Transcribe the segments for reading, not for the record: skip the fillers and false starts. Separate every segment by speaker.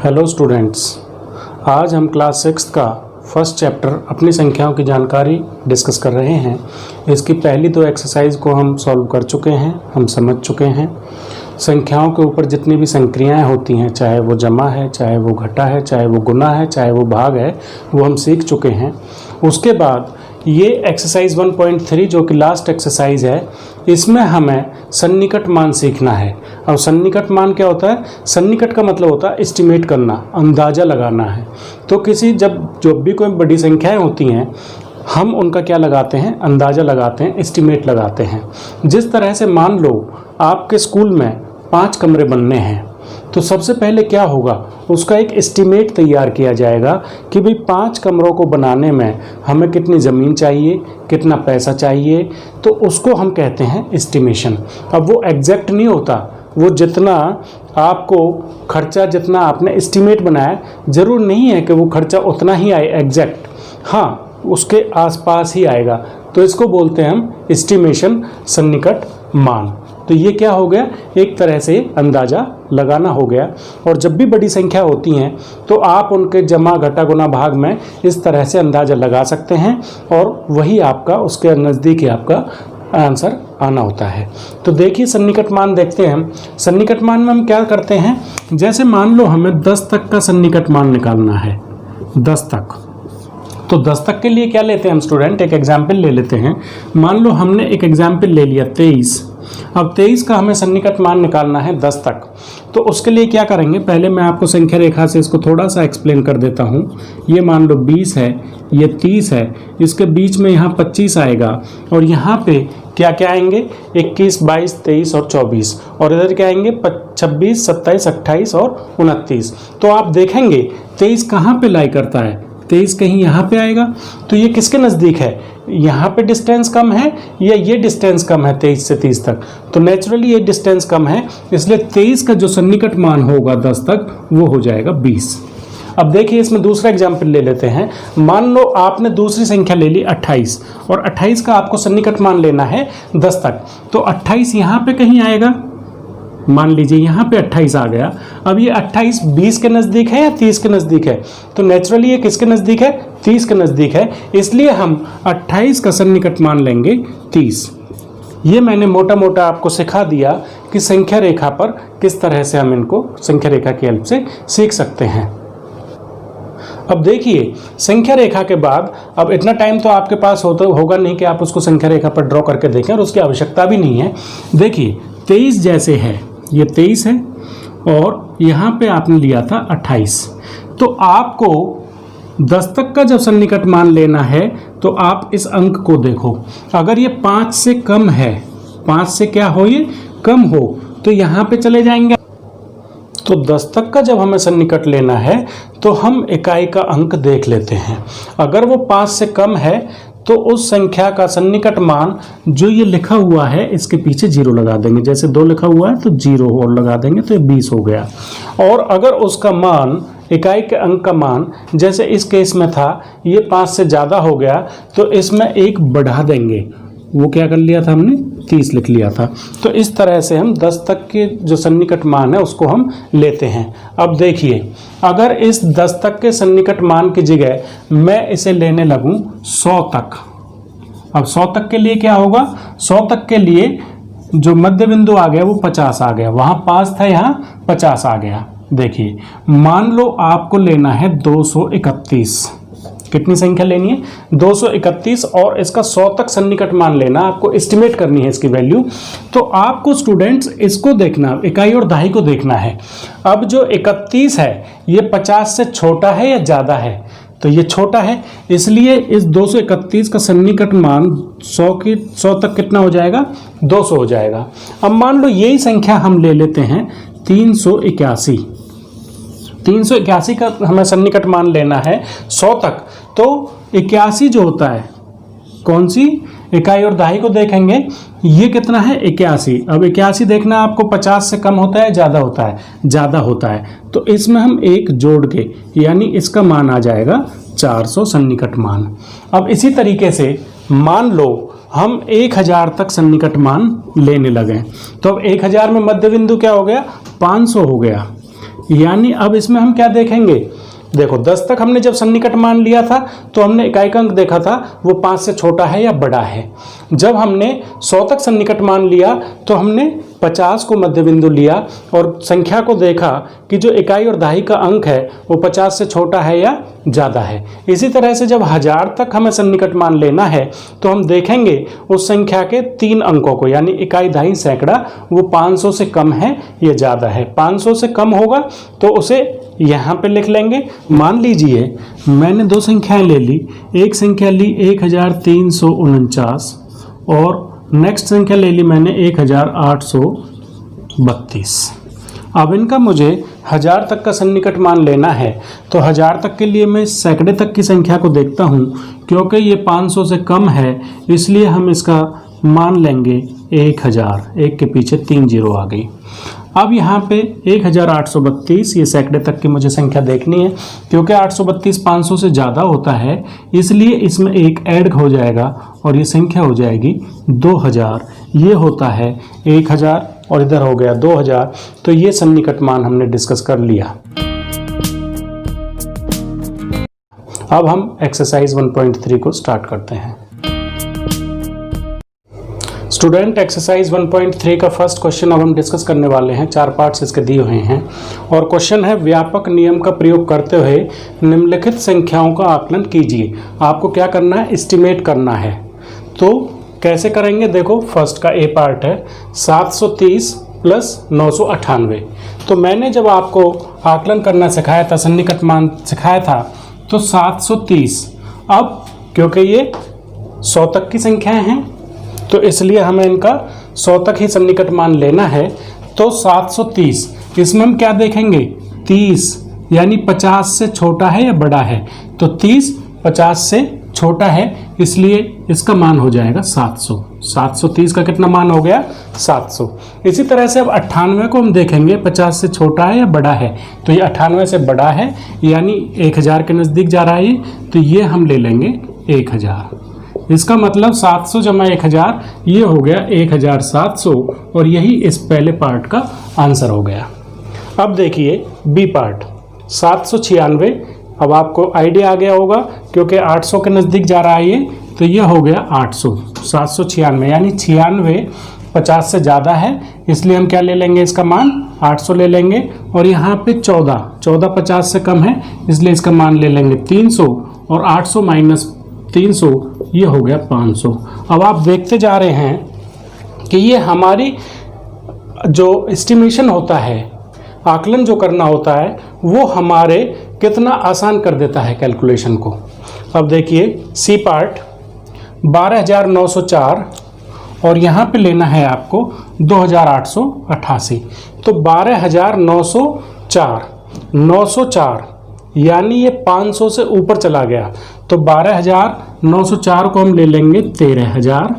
Speaker 1: Hello students, आज हम class 6 का फर्स्ट चैप्टर अपनी संख्याओं की जानकारी डिस्कस कर रहे हैं। इसकी पहली दो एक्सरसाइज को हम सॉल्व कर चुके हैं, हम समझ चुके हैं। संख्याओं के ऊपर जितनी भी संक्रियाएं होती हैं, चाहे वो जमा है, चाहे वो घटा है, चाहे वो गुना है, चाहे वो भाग है, वो हम सीख चुके हैं। उसके बाद ये एक्सरसाइज 1.3 जो कि लास्ट एक्सरसाइज है, इसमें हमें सन्निकट मान सीखना है। और सन्निकट मान क्या होता है? सन्निकट का मतलब होता है एस्टिमेट करना, अंदाज़ा लगाना है। तो जो भी कोई बड़ी संख्याएं होती हैं, हम उनका क्या लगाते हैं? अंदाज़ा लगाते हैं, एस्टिमेट लगाते हैं। जिस तरह से मान लो आपके स्कूल में 5 कमरे बनने हैं, तो सबसे पहले क्या होगा, उसका एक एस्टिमेट तैयार किया जाएगा कि भाई 5 कमरों को बनाने में हमें कितनी ज़मीन चाहिए, कितना पैसा चाहिए, तो उसको हम कहते हैं एस्टिमेशन। अब वो एग्जैक्ट नहीं होता, वो जितना आपको खर्चा, जितना आपने एस्टिमेट बनाया, ज़रूर नहीं है कि वो खर्चा उतना ही आए एग्जैक्ट, हाँ उसके आसपास ही आएगा। तो इसको बोलते हैं हम एस्टिमेशन, सन्निकट मान। तो ये क्या हो गया? एक तरह से अंदाज़ा लगाना हो गया। और जब भी बड़ी संख्या होती हैं तो आप उनके जमा, घटा, गुना, भाग में इस तरह से अंदाज़ा लगा सकते हैं और वही आपका, उसके नज़दीक ही आपका आंसर आना होता है। तो देखिए सन्निकट मान देखते हैं हम। सन्निकट मान में हम क्या करते हैं, जैसे मान लो हमें 10 तक का सन्निकट मान निकालना है, 10 तक। तो 10 तक के लिए क्या लेते हैं हम स्टूडेंट? एक एग्जाम्पल ले लेते हैं। मान लो हमने एक एग्जाम्पल ले लिया 23। अब 23 का हमें सन्निकट मान निकालना है 10 तक। तो उसके लिए क्या करेंगे, पहले मैं आपको संख्या रेखा से इसको थोड़ा सा एक्सप्लेन कर देता हूँ। ये मान लो 20 है, ये 30 है, इसके बीच में यहाँ 25 आएगा और यहाँ पे क्या क्या आएंगे? 21, 22, 23 और 24। और इधर क्या आएंगे? 26, 27, 28 और 29। तो आप देखेंगे 23 कहाँ पे लाई करता है? 23 कहीं यहाँ पे आएगा। तो ये किसके नज़दीक है? यहाँ पे डिस्टेंस कम है या ये डिस्टेंस कम है 23 से 30 तक? तो नेचुरली ये डिस्टेंस कम है, इसलिए 23 का जो सन्निकट मान होगा 10 तक, वो हो जाएगा 20। अब देखिए इसमें दूसरा एग्जाम्पल ले लेते हैं। मान लो आपने दूसरी संख्या ले ली 28 और 28 का आपको सन्निकट मान लेना है 10 तक। तो 28 यहाँ पे कहीं आएगा, मान लीजिए यहाँ पे 28 आ गया। अब ये 28 20 के नज़दीक है या 30 के नज़दीक है? तो नेचुरली ये किसके नज़दीक है? 30 के नज़दीक है, इसलिए हम 28 का सन्निकट मान लेंगे 30। ये मैंने मोटा मोटा आपको सिखा दिया कि संख्या रेखा पर किस तरह से हम इनको संख्या रेखा की हेल्प से सीख सकते हैं। अब देखिए संख्या रेखा के बाद, अब इतना टाइम तो आपके पास होगा नहीं कि आप उसको संख्या रेखा पर ड्रॉ करके देखें, और उसकी आवश्यकता भी नहीं है। देखिए 23 जैसे है, ये 23 है और यहाँ पे आपने लिया था 28। तो आपको 10 तक का जब सन्निकट मान लेना है तो आप इस अंक को देखो। अगर ये 5 से कम है, 5 से क्या हो, ये कम हो, तो यहाँ पे चले जाएंगे। तो 10 तक का जब हमें सन्निकट लेना है तो हम इकाई का अंक देख लेते हैं। अगर वो 5 से कम है तो उस संख्या का सन्निकट मान जो ये लिखा हुआ है, इसके पीछे 0 लगा देंगे। जैसे 2 लिखा हुआ है तो 0 और लगा देंगे, तो ये 20 हो गया। और अगर उसका मान, इकाई के अंक का मान, जैसे इस केस में था ये 5 से ज़्यादा हो गया, तो इसमें 1 बढ़ा देंगे। वो क्या कर लिया था हमने? 30 लिख लिया था। तो इस तरह से हम 10 तक के जो सन्निकट मान है उसको हम लेते हैं। अब देखिए अगर इस 10 तक के सन्निकट मान की जगह मैं इसे लेने लगूं 100 तक। अब 100 तक के लिए क्या होगा? 100 तक के लिए जो मध्य बिंदु आ गया वो 50 आ गया, वहाँ 5 था, यहाँ 50 आ गया। देखिए मान लो आपको लेना है 231। कितनी संख्या लेनी है? 231, और इसका 100 तक सन्निकट मान लेना, आपको एस्टिमेट करनी है इसकी वैल्यू। तो आपको स्टूडेंट्स इसको देखना, इकाई और दहाई को देखना है। अब जो 31 है ये 50 से छोटा है या ज़्यादा है? तो ये छोटा है, इसलिए इस 231 का सन्निकट मान 100 तक कितना हो जाएगा? 200 हो जाएगा। अब मान लो यही संख्या हम ले लेते हैं 381। 381 का हमें सन्निकट मान लेना है 100 तक। तो 81 जो होता है, कौन सी इकाई और दहाई को देखेंगे, ये कितना है? 81। अब 81 देखना आपको 50 से कम होता है, ज़्यादा होता है? ज़्यादा होता है। तो इसमें हम 1 जोड़ के, यानी इसका मान आ जाएगा 400 सन्निकट मान। अब इसी तरीके से मान लो हम 1000 तक सन्निकट मान लेने लगे, तो अब 1000 में मध्य बिंदु क्या हो गया? 500 हो गया। यानी अब इसमें हम क्या देखेंगे, देखो 10 तक हमने जब सन्निकट मान लिया था तो हमने इकाई का अंक देखा था वो 5 से छोटा है या बड़ा है। जब हमने 100 तक सन्निकट मान लिया तो हमने 50 को मध्य बिंदु लिया और संख्या को देखा कि जो इकाई और दहाई का अंक है वो 50 से छोटा है या ज़्यादा है। इसी तरह से जब 1000 तक हमें सन्निकट मान लेना है तो हम देखेंगे उस संख्या के 3 अंकों को, यानी इकाई, दहाई, सैकड़ा, वो 500 से कम है या ज़्यादा है। 500 से कम होगा तो उसे यहाँ पे लिख लेंगे। मान लीजिए मैंने 2 संख्याएं ले ली, एक संख्या ली 1349 और नेक्स्ट संख्या ले ली मैंने 1832। अब इनका मुझे 1000 तक का सन्निकट मान लेना है तो 1000 तक के लिए मैं सैकड़े तक की संख्या को देखता हूँ। क्योंकि ये 500 से कम है इसलिए हम इसका मान लेंगे 1000, एक के पीछे 3 जीरो आ गई। अब यहाँ पे 1832, ये सैकड़े तक की मुझे संख्या देखनी है। क्योंकि 832 500 से ज़्यादा होता है इसलिए इसमें एक ऐड हो जाएगा और ये संख्या हो जाएगी 2000। ये होता है 1000 और इधर हो गया 2000। तो ये सन्निकट मान हमने डिस्कस कर लिया। अब हम एक्सरसाइज 1.3 को स्टार्ट करते हैं। स्टूडेंट, एक्सरसाइज 1.3 का फर्स्ट क्वेश्चन अब हम डिस्कस करने वाले हैं। 4 पार्ट्स इसके दिए हुए हैं और क्वेश्चन है व्यापक नियम का प्रयोग करते हुए निम्नलिखित संख्याओं का आकलन कीजिए। आपको क्या करना है, एस्टिमेट करना है। तो कैसे करेंगे, देखो फर्स्ट का ए पार्ट है 730 प्लस 998। तो मैंने जब आपको आकलन करना सिखाया था, सन्निकट मान सिखाया था, तो 730। अब क्योंकि ये 100 तक की संख्याएं हैं तो इसलिए हमें इनका 100 तक ही सन्निकट मान लेना है। तो 730, इसमें हम क्या देखेंगे, 30, यानी 50 से छोटा है या बड़ा है। तो 30 50 से छोटा है इसलिए इसका मान हो जाएगा 700। 730 का कितना मान हो गया, 700। इसी तरह से अब 98 को हम देखेंगे, 50 से छोटा है या बड़ा है। तो ये 98 से बड़ा है यानी 1000 के नज़दीक जा रहा है ये, तो ये हम ले लेंगे 1000। इसका मतलब 700 जमा 1000, ये हो गया 1700 और यही इस पहले पार्ट का आंसर हो गया। अब देखिए बी पार्ट 796। अब आपको आइडिया आ गया होगा क्योंकि 800 के नज़दीक जा रहा है ये, तो ये हो गया 800। 796 यानी 96 50 से ज़्यादा है इसलिए हम क्या ले लेंगे, इसका मान 800 ले लेंगे। और यहाँ पे 14 50 से कम है इसलिए इसका मान ले लेंगे 300 और 800 माइनस 300 ये हो गया 500। अब आप देखते जा रहे हैं कि ये हमारी जो एस्टिमेशन होता है, आकलन जो करना होता है, वो हमारे कितना आसान कर देता है कैलकुलेशन को। अब देखिए सी पार्ट 12904 और यहाँ पे लेना है आपको 2888। तो 12904 904 यानी ये 500 से ऊपर चला गया। तो 12904 को हम ले लेंगे 13000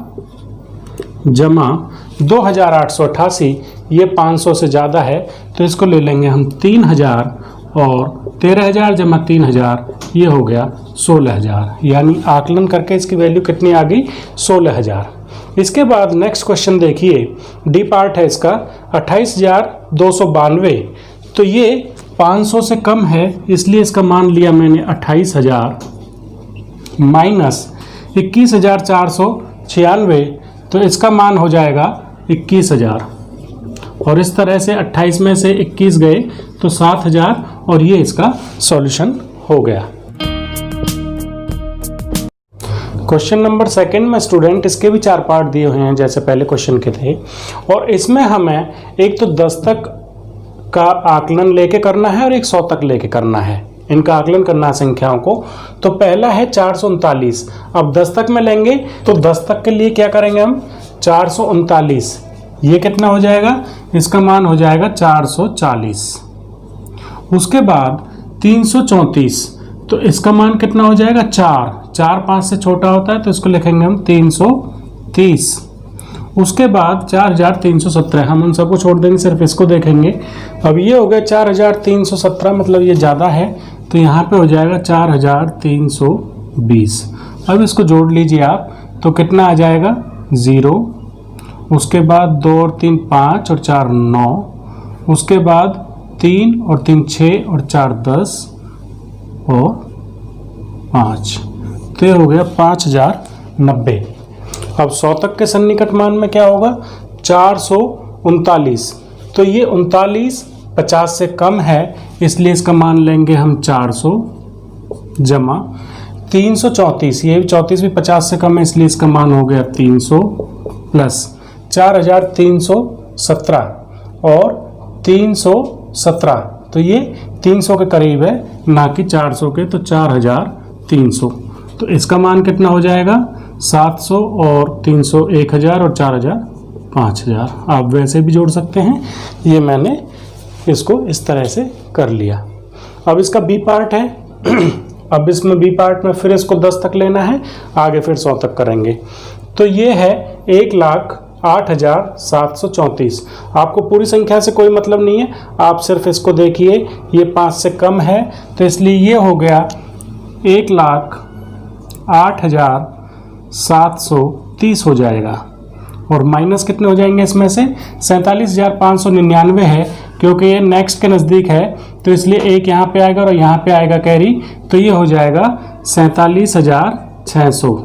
Speaker 1: जमा 2888, ये 500 से ज़्यादा है तो इसको ले लेंगे हम 3000 और 13000 जमा 3000 ये हो गया 16000। यानी आकलन करके इसकी वैल्यू कितनी आ गई, 16000। इसके बाद नेक्स्ट क्वेश्चन देखिए, डी पार्ट है इसका 28292। तो ये 500 से कम है इसलिए इसका मान लिया मैंने 28000 माइनस 21496, तो इसका मान हो जाएगा 21000। और इस तरह से 28 में से 21 गए तो 7000 और ये इसका सॉल्यूशन हो गया। क्वेश्चन नंबर 2 में स्टूडेंट इसके भी 4 पार्ट दिए हुए हैं जैसे पहले क्वेश्चन के थे और इसमें हमें एक तो 10 तक का आकलन लेके करना है और एक 100 तक लेके करना है। इनका आकलन करना है संख्याओं को। तो पहला है 439। अब 10 तक में लेंगे तो 10 तक के लिए क्या करेंगे हम, 439 ये कितना हो जाएगा, इसका मान हो जाएगा 440। उसके बाद 334 तो इसका मान कितना हो जाएगा, 4 5 से छोटा होता है तो इसको लिखेंगे हम 330। उसके बाद 4317, हम उन सबको छोड़ देंगे, सिर्फ इसको देखेंगे। अब ये हो गया 4317, मतलब ये ज़्यादा है तो यहाँ पे हो जाएगा 4320। अब इसको जोड़ लीजिए आप तो कितना आ जाएगा, 0। उसके बाद 2 और 3 5 और 4 9। उसके बाद 3 और 3 6 और 4 10 और 5, तो ये हो गया 5090। अब शतक के सन्निकट मान में क्या होगा, 439, तो ये 39 50 से कम है, इसलिए इसका मान लेंगे हम 400 जमा 334, ये भी 34 भी 50 से कम है, इसलिए इसका मान हो गया 300 प्लस 4317 और 317, तो ये 300 के करीब है, ना कि 400 के, तो 4300। तो इसका मान कितना हो जाएगा, 700 और 300 1000 और 4000 5000। आप वैसे भी जोड़ सकते हैं, ये मैंने इसको इस तरह से कर लिया। अब इसका बी पार्ट है अब इसमें बी पार्ट में फिर इसको 10 तक लेना है, आगे फिर 100 तक करेंगे। तो ये है 1,08,734। आपको पूरी संख्या से कोई मतलब नहीं है, आप सिर्फ इसको देखिए, ये 5 से कम है, तो इसलिए ये हो गया 1,08,730 हो जाएगा। और माइनस कितने हो जाएंगे इसमें से, 47,599 है, क्योंकि ये नेक्स्ट के नज़दीक है, तो इसलिए एक यहाँ पे आएगा और यहाँ पे आएगा कैरी, तो ये हो जाएगा 47,600।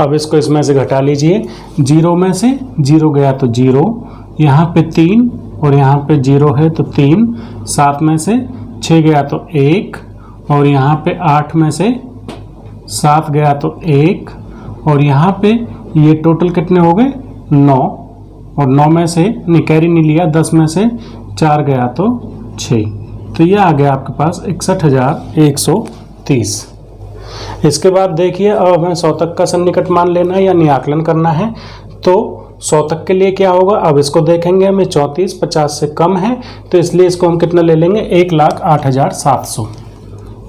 Speaker 1: अब इसको इसमें से घटा लीजिए, 0 में से 0 गया तो 0, यहाँ पे 3 और यहाँ पे 0 है तो 3, 7 में से 6 गया तो 1, और यहाँ पे 8 में से 7 गया तो 1, और यहाँ पे ये टोटल कितने हो गए 9, और 9 में से नहीं कैरी नहीं लिया, 10 में से 4 गया तो 6, तो ये आ गया आपके पास 61,130। इसके बाद देखिए, अब हमें शतक का सन्निकट मान लेना है यानी आकलन करना है। तो शतक के लिए क्या होगा, अब इसको देखेंगे, हमें 34 50 से कम है, तो इसलिए इसको हम कितना ले लेंगे, 1,08,700,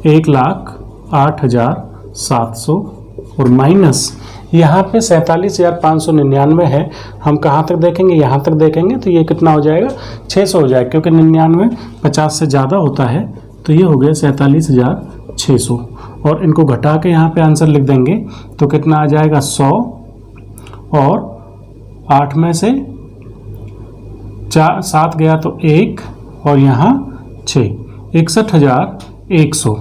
Speaker 1: 1,08,700 और माइनस यहाँ पे 47,599 है, हम कहाँ तक देखेंगे, यहाँ तक देखेंगे, तो ये कितना हो जाएगा 600 हो जाएगा, क्योंकि 99 50 से ज़्यादा होता है, तो ये हो गया 47,600। और इनको घटा के यहाँ पे आंसर लिख देंगे, तो कितना आ जाएगा 100 और 8 में से 7 गया तो 1 और यहाँ 6, 61,100।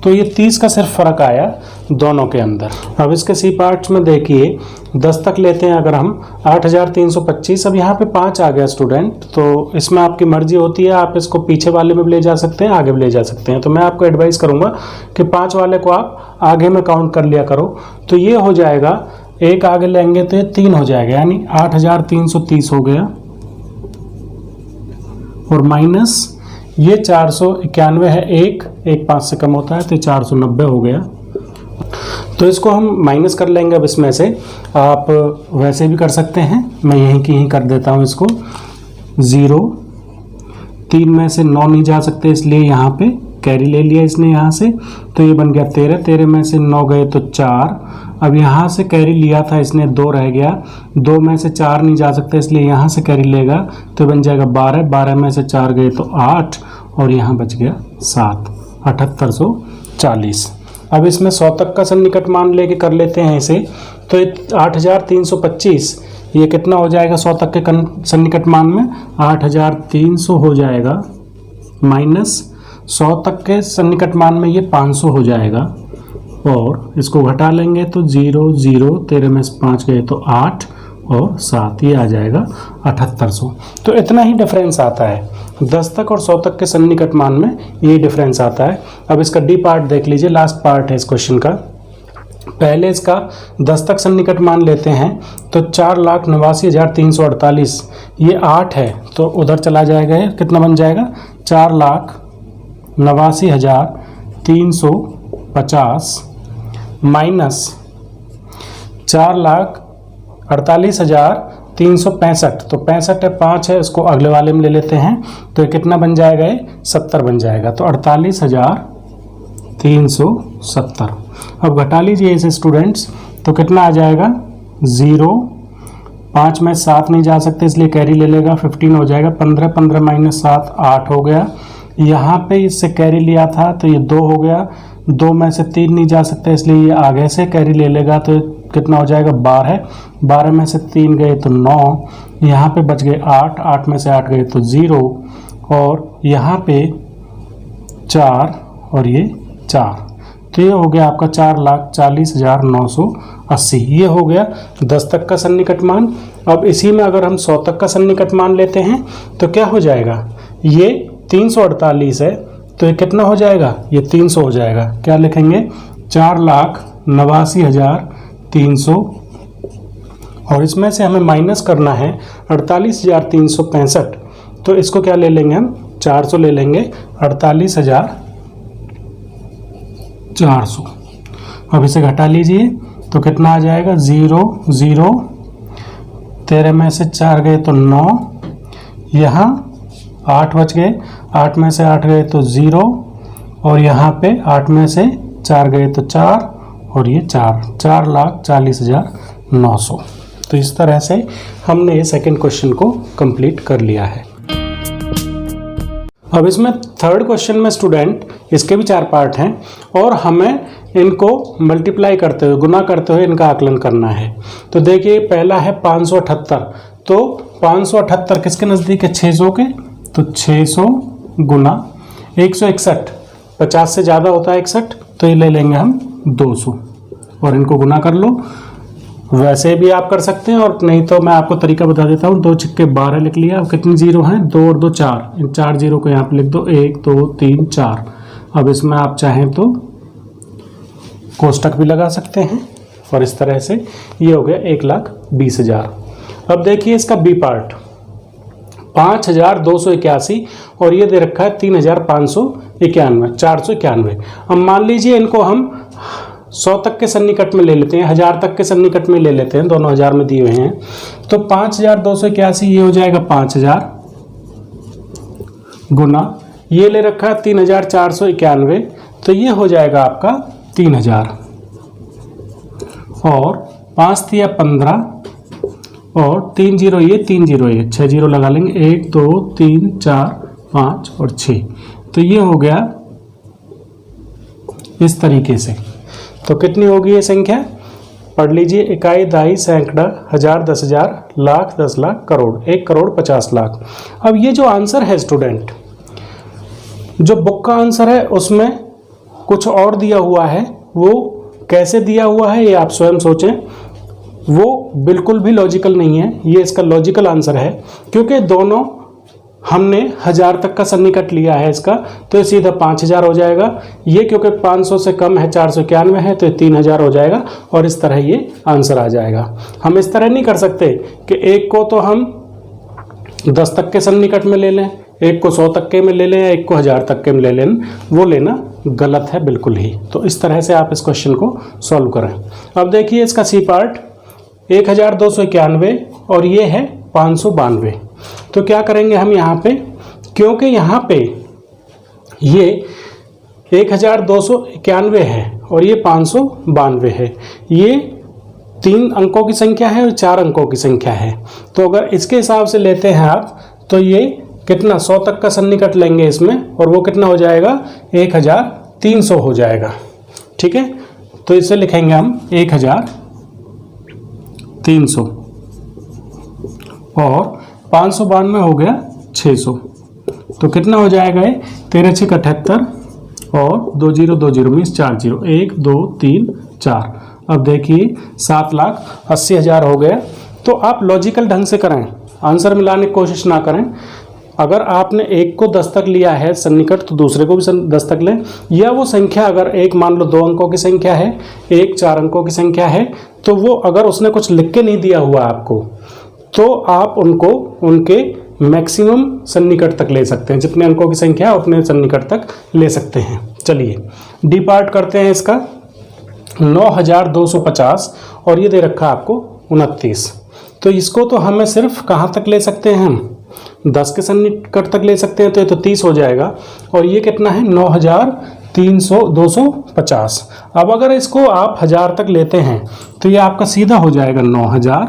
Speaker 1: तो ये 30 का सिर्फ फ़र्क आया दोनों के अंदर। अब इसके सी पार्ट्स में देखिए, 10 तक लेते हैं अगर हम, 8,325। अब यहाँ पे 5 आ गया स्टूडेंट, तो इसमें आपकी मर्जी होती है, आप इसको पीछे वाले में भी ले जा सकते हैं, आगे भी ले जा सकते हैं। तो मैं आपको एडवाइस करूँगा कि 5 वाले को आप आगे में काउंट कर लिया करो। तो ये हो जाएगा, एक आगे लेंगे तो ये 3 हो जाएगा, यानी 8,330 हो गया, और माइनस ये 491 है, एक 5 से कम होता है, तो 490 हो गया। तो इसको हम माइनस कर लेंगे। अब इसमें से आप वैसे भी कर सकते हैं, मैं यहीं की ही कर देता हूँ इसको। 0, 3 में से 9 नहीं जा सकते, इसलिए यहाँ पे कैरी ले लिया इसने यहाँ से, तो ये बन गया 13, 13 में से 9 गए तो 4। अब यहाँ से कैरी लिया था इसने, 2 रह गया, 2 में से 4 नहीं जा सकते, इसलिए यहाँ से कैरी लेगा, तो बन जाएगा 12, 12 में से 4 गए तो 8, और यहाँ बच गया 7, 7840। अब इसमें शतक का सन्निकट मान लेके कर लेते हैं इसे, तो 8,325 ये कितना हो जाएगा शतक के सन्निकट मान में, 8,300 हो जाएगा, माइनस शतक के सन्निकट मान में ये 500 हो जाएगा, और इसको घटा लेंगे तो 0 0, 13 में से 5 गए तो 8 और 7, ये आ जाएगा 7800। तो इतना ही डिफरेंस आता है, 10 तक और 100 तक के सन्निकट मान में ये डिफरेंस आता है। अब इसका डी पार्ट देख लीजिए, लास्ट पार्ट है इस क्वेश्चन का। पहले इसका 10 तक सन्निकट मान लेते हैं, तो 4,89,348, ये 8 है तो उधर चला जाएगा, कितना बन जाएगा 4,89,350 माइनस 4,48,365, तो 65 है, 5 है, इसको अगले वाले में ले लेते हैं, तो ये कितना बन जाएगा, ये 70 बन जाएगा, तो 48,370। अब घटा लीजिए इसे स्टूडेंट्स, तो कितना आ जाएगा 0, 5 में 7 नहीं जा सकते, इसलिए कैरी ले लेगा, 15 हो जाएगा, 15 15 माइनस 7 8 हो गया। यहाँ पे इससे कैरी लिया था तो ये 2 हो गया, 2 में से 3 नहीं जा सकते, इसलिए ये आगे से कैरी ले लेगा, तो कितना हो जाएगा 12, 12 में से 3 गए तो 9, यहाँ पे बच गए 8, 8 में से 8 गए तो 0, और यहाँ पे 4 और ये 4, तो ये हो गया आपका 4,40,980। ये हो गया 10 तक का सन्निकट मान। अब इसी में अगर हम 100 तक का सन्निकट मान लेते हैं तो क्या हो जाएगा, ये 348 है तो ये कितना हो जाएगा, ये 300 हो जाएगा। क्या लिखेंगे, 4,89,300, और इसमें से हमें माइनस करना है 48,365, तो इसको क्या ले लेंगे हम, 400 ले लेंगे, 48,400। अब इसे घटा लीजिए तो कितना आ जाएगा, 0 0, 13 में से 4 गए तो 9, यहाँ 8 बच गए, 8 में से 8 गए तो 0, और यहाँ पे 8 में से 4 गए तो 4, और ये 4,40,900। तो इस तरह से हमने ये सेकंड क्वेश्चन को कंप्लीट कर लिया है। अब इसमें थर्ड क्वेश्चन में स्टूडेंट, इसके भी 4 पार्ट हैं और हमें इनको मल्टीप्लाई करते हुए, गुना करते हुए इनका आकलन करना है। तो देखिए पहला है 578, तो 578 किसके नज़दीक है, 600 के, तो 600 गुना 161, 50 से ज़्यादा होता है 61, तो ये ले लेंगे हम 200, और इनको गुना कर लो। वैसे भी आप कर सकते हैं, और नहीं तो मैं आपको तरीका बता देता हूँ। 2 छिक्के 12 लिख लिया। अब कितनी जीरो हैं, 2 और 2 4, इन 4 जीरो को यहाँ पे लिख दो, 1 2 3 4। अब इसमें आप चाहें तो कोष्टक भी लगा सकते हैं, और इस तरह से ये हो गया 1,20,000। अब देखिए इसका बी पार्ट, 5,281, और ये दे रखा है 3,591, 491। अब मान लीजिए इनको हम 100 तक के सन्निकट में ले लेते हैं, 1000 तक के सन्निकट में ले लेते हैं, दोनों 1000 में दिए हुए हैं, तो 5,281 ये हो जाएगा 5000 गुना, ये ले रखा है 3,491, तो ये हो जाएगा आपका 3000, और 5 तिया 15, और 3 जीरो ये 3 जीरो ये 6 जीरो लगा लेंगे, 1 2 3 4 5 और 6, तो ये हो गया इस तरीके से। तो कितनी होगी ये संख्या, पढ़ लीजिए, इकाई, दहाई, सैकड़ा, हजार, 10,000, लाख, 10 लाख, करोड़, 1,50,00,000। अब ये जो आंसर है स्टूडेंट, जो बुक का आंसर है उसमें कुछ और दिया हुआ है, वो कैसे दिया हुआ है ये आप स्वयं सोचें, वो बिल्कुल भी लॉजिकल नहीं है। ये इसका लॉजिकल आंसर है, क्योंकि दोनों हमने 1000 तक का सन्निकट लिया है इसका, तो ये सीधा 5000 हो जाएगा। ये क्योंकि 500 से कम है, 491 है, तो 3000 हो जाएगा, और इस तरह ये आंसर आ जाएगा। हम इस तरह नहीं कर सकते कि एक को तो हम 10 तक के सन्निकट में ले लें, एक को 100 तक के में ले लें, या एक को 1000 तक के में ले लें, वो लेना गलत है बिल्कुल ही। तो इस तरह से आप इस क्वेश्चन को सॉल्व करें। अब देखिए इसका सी पार्ट, 1,291 और ये है 592। तो क्या करेंगे हम यहाँ पे, क्योंकि यहाँ पे ये 1,291 है और ये 592 है, ये 3 अंकों की संख्या है और 4 अंकों की संख्या है। तो अगर इसके हिसाब से लेते हैं आप, तो ये कितना 100 तक का सन्निकट लेंगे इसमें, और वो कितना हो जाएगा 1,300 हो जाएगा। ठीक है, तो इसे लिखेंगे हम 1,300, और 592 हो गया 600, तो कितना हो जाएगा ये 13 6 78, और 2 0 2 0 मीन्स 4 0, 1 2 3 4। अब देखिए 7,80,000 हो गया। तो आप लॉजिकल ढंग से करें, आंसर मिलाने की कोशिश ना करें। अगर आपने एक को 10 तक लिया है सन्निकट, तो दूसरे को भी 10 तक लें, या वो संख्या अगर एक मान लो 2 अंकों की संख्या है, एक 4 अंकों की संख्या है, तो वो अगर उसने कुछ लिख के नहीं दिया हुआ आपको, तो आप उनको उनके मैक्सिमम सन्निकट तक ले सकते हैं, जितने अंकों की संख्या है उतने सन्निकट तक ले सकते हैं। चलिए डी पार्ट करते हैं इसका, 9,250 और ये दे रखा आपको 29। तो इसको तो हमें सिर्फ कहाँ तक ले सकते हैं, हम 10 के सन्निकट तक ले सकते हैं, तो ये तो 30 हो जाएगा। और ये कितना है 9,250। अब अगर इसको आप 1000 तक लेते हैं तो ये आपका सीधा हो जाएगा 9,000,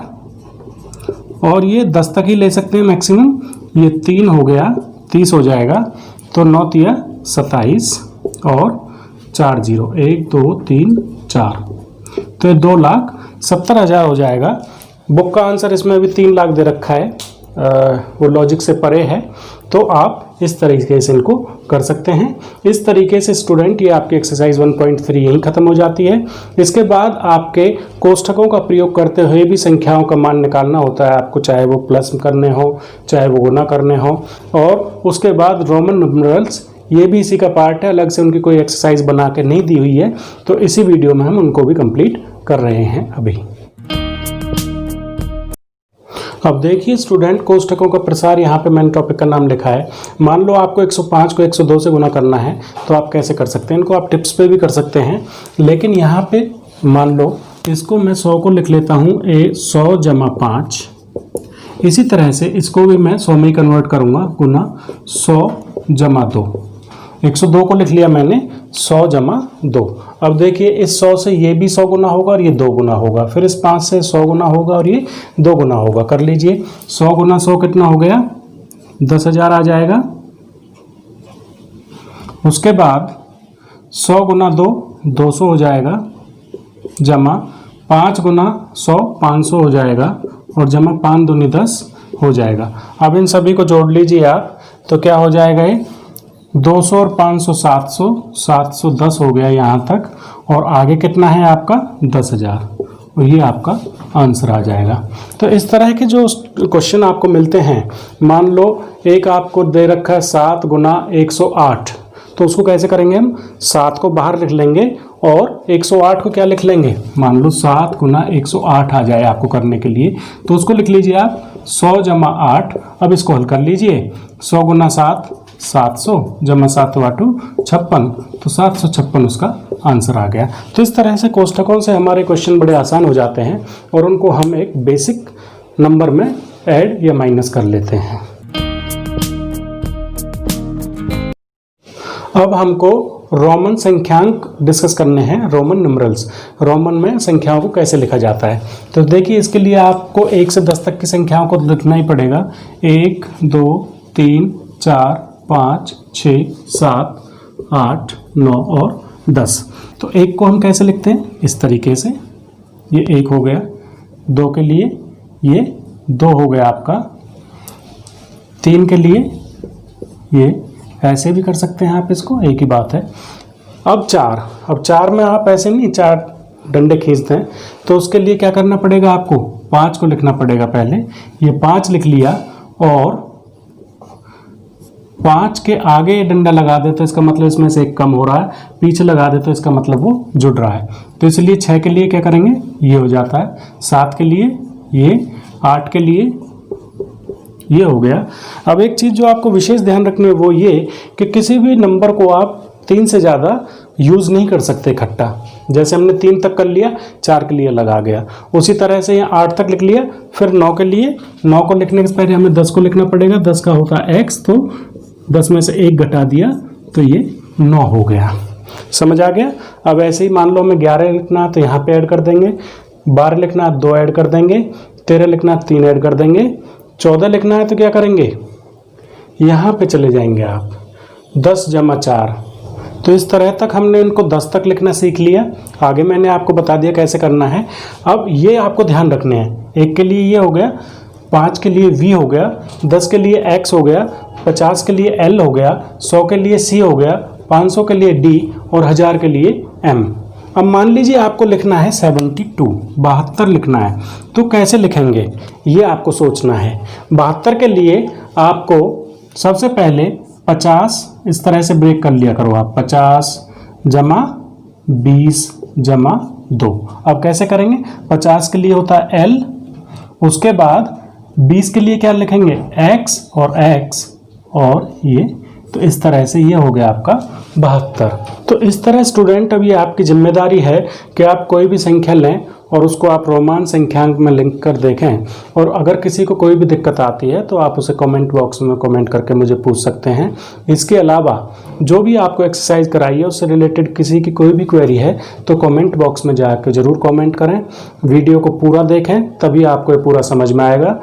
Speaker 1: और ये 10 तक ही ले सकते हैं मैक्सिमम, ये 3 हो गया 30 हो जाएगा। तो 9 तिया 27 और 4 0, 1 2 3 4, तो ये 2,70,000 हो जाएगा। बुक का आंसर इसमें भी 3 लाख दे रखा है, वो लॉजिक से परे है, तो आप इस तरीके से इनको कर सकते हैं। इस तरीके से स्टूडेंट ये आपकी एक्सरसाइज 1.3 यहीं ख़त्म हो जाती है। इसके बाद आपके कोष्ठकों का प्रयोग करते हुए भी संख्याओं का मान निकालना होता है आपको, चाहे वो प्लस करने हो चाहे वो गुना करने हो। और उसके बाद रोमन न्यूमरल्स, ये भी इसी का पार्ट है, अलग से उनकी कोई एक्सरसाइज बना के नहीं दी हुई है, तो इसी वीडियो में हम उनको भी कंप्लीट कर रहे हैं अभी। अब देखिए स्टूडेंट, कोष्ठकों का प्रसार, यहाँ पे मैंने टॉपिक का नाम लिखा है। मान लो आपको 105 को 102 से गुना करना है, तो आप कैसे कर सकते हैं? इनको आप टिप्स पे भी कर सकते हैं, लेकिन यहाँ पे मान लो इसको मैं 100 को लिख लेता हूँ 100 जमा 5। इसी तरह से इसको भी मैं 100 में कन्वर्ट करूँगा, गुना 100 जमा 2। 102 को लिख लिया मैंने 100 जमा 2। अब देखिए इस 100 से ये भी 100 गुना होगा और ये 2 गुना होगा, फिर इस 5 से 100 गुना होगा और ये 2 गुना होगा। कर लीजिए, 100 गुना 100 कितना हो गया? 10,000 आ जाएगा। उसके बाद 100 गुना 2 200 हो जाएगा, जमा 5 गुना 100 500 हो जाएगा, और जमा 5 दूनी 10 हो जाएगा। अब इन सभी को जोड़ लीजिए आप, तो क्या हो जाएगा? ये 200 और 500 700, 710 हो गया यहाँ तक, और आगे कितना है आपका? 10,000, और ये आपका आंसर आ जाएगा। तो इस तरह के जो क्वेश्चन आपको मिलते हैं, मान लो एक आपको दे रखा है 7 गुना 108, तो उसको कैसे करेंगे हम? 7 को बाहर लिख लेंगे और 108 को क्या लिख लेंगे? मान लो 7 गुना 108 आ जाए आपको करने के लिए, तो उसको लिख लीजिए आप 100 जमा 8। अब इसको हल कर लीजिए, 100 गुना 7 700, जमा 7 वाटू 56, तो 756 उसका आंसर आ गया। तो इस तरह से कोष्ठकों से हमारे क्वेश्चन बड़े आसान हो जाते हैं, और उनको हम एक बेसिक नंबर में ऐड या माइनस कर लेते हैं। अब हमको रोमन संख्यांक डिस्कस करने हैं, रोमन न्यूमरल्स। रोमन में संख्याओं को कैसे लिखा जाता है, तो देखिए इसके लिए आपको 1 से 10 तक की संख्याओं को लिखना ही पड़ेगा। 1 2 3 4 5 6 7 8 9 और 10। तो 1 को हम कैसे लिखते हैं? इस तरीके से, ये 1 हो गया। 2 के लिए ये 2 हो गया आपका। 3 के लिए ये ऐसे भी कर सकते हैं आप, इसको एक ही बात है। अब 4 में आप ऐसे नहीं 4 डंडे खींचते हैं, तो उसके लिए क्या करना पड़ेगा आपको? 5 को लिखना पड़ेगा पहले। ये 5 लिख लिया, और 5 के आगे डंडा लगा दे तो इसका मतलब इसमें से एक कम हो रहा है, पीछे लगा दे तो इसका मतलब वो जुड़ रहा है। तो इसलिए 6 के लिए क्या करेंगे? ये हो जाता है। 7 के लिए ये, 8 के लिए ये हो गया। अब एक चीज़ जो आपको विशेष ध्यान रखनी है वो ये कि किसी भी नंबर को आप 3 से ज़्यादा यूज़ नहीं कर सकते इकट्ठा। जैसे हमने 3 तक कर लिया, 4 के लिए लगा गया। उसी तरह से यहाँ 8 तक लिख लिया, फिर 9 के लिए, 9 को लिखने से पहले हमें 10 को लिखना पड़ेगा। 10 का होता है x, तो 10 में से 1 घटा दिया तो ये 9 हो गया। समझ आ गया? अब ऐसे ही मान लो हमें 11 लिखना है तो यहाँ पे ऐड कर देंगे, 12 लिखना है 2 ऐड कर देंगे, 13 लिखना है 3 ऐड कर देंगे, 14 लिखना है तो क्या करेंगे? यहाँ पे चले जाएंगे आप, 10 जमा 4। तो इस तरह तक हमने इनको 10 तक लिखना सीख लिया। आगे मैंने आपको बता दिया कैसे करना है। अब ये आपको ध्यान रखने हैं, 1 के लिए ये हो गया, 5 के लिए v हो गया, 10 के लिए x हो गया, 50 के लिए l हो गया, 100 के लिए c हो गया, 500 के लिए d, और 1000 के लिए m। अब मान लीजिए आपको लिखना है 72 लिखना है, तो कैसे लिखेंगे ये आपको सोचना है। 72 के लिए आपको सबसे पहले 50 इस तरह से ब्रेक कर लिया करो आप, 50 जमा 20 जमा 2। अब कैसे करेंगे? 50 के लिए होता है L, उसके बाद 20 के लिए क्या लिखेंगे? X और X, और ये, तो इस तरह से ये हो गया आपका 72। तो इस तरह स्टूडेंट अब ये आपकी जिम्मेदारी है कि आप कोई भी संख्या लें और उसको आप रोमान संख्यांक में लिंक कर देखें, और अगर किसी को कोई भी दिक्कत आती है तो आप उसे कमेंट बॉक्स में कमेंट करके मुझे पूछ सकते हैं। इसके अलावा जो भी आपको एक्सरसाइज कराई है उससे रिलेटेड किसी की कोई भी क्वेरी है तो कमेंट बॉक्स में जाकर ज़रूर कमेंट करें। वीडियो को पूरा देखें, तभी आपको ये पूरा समझ में आएगा।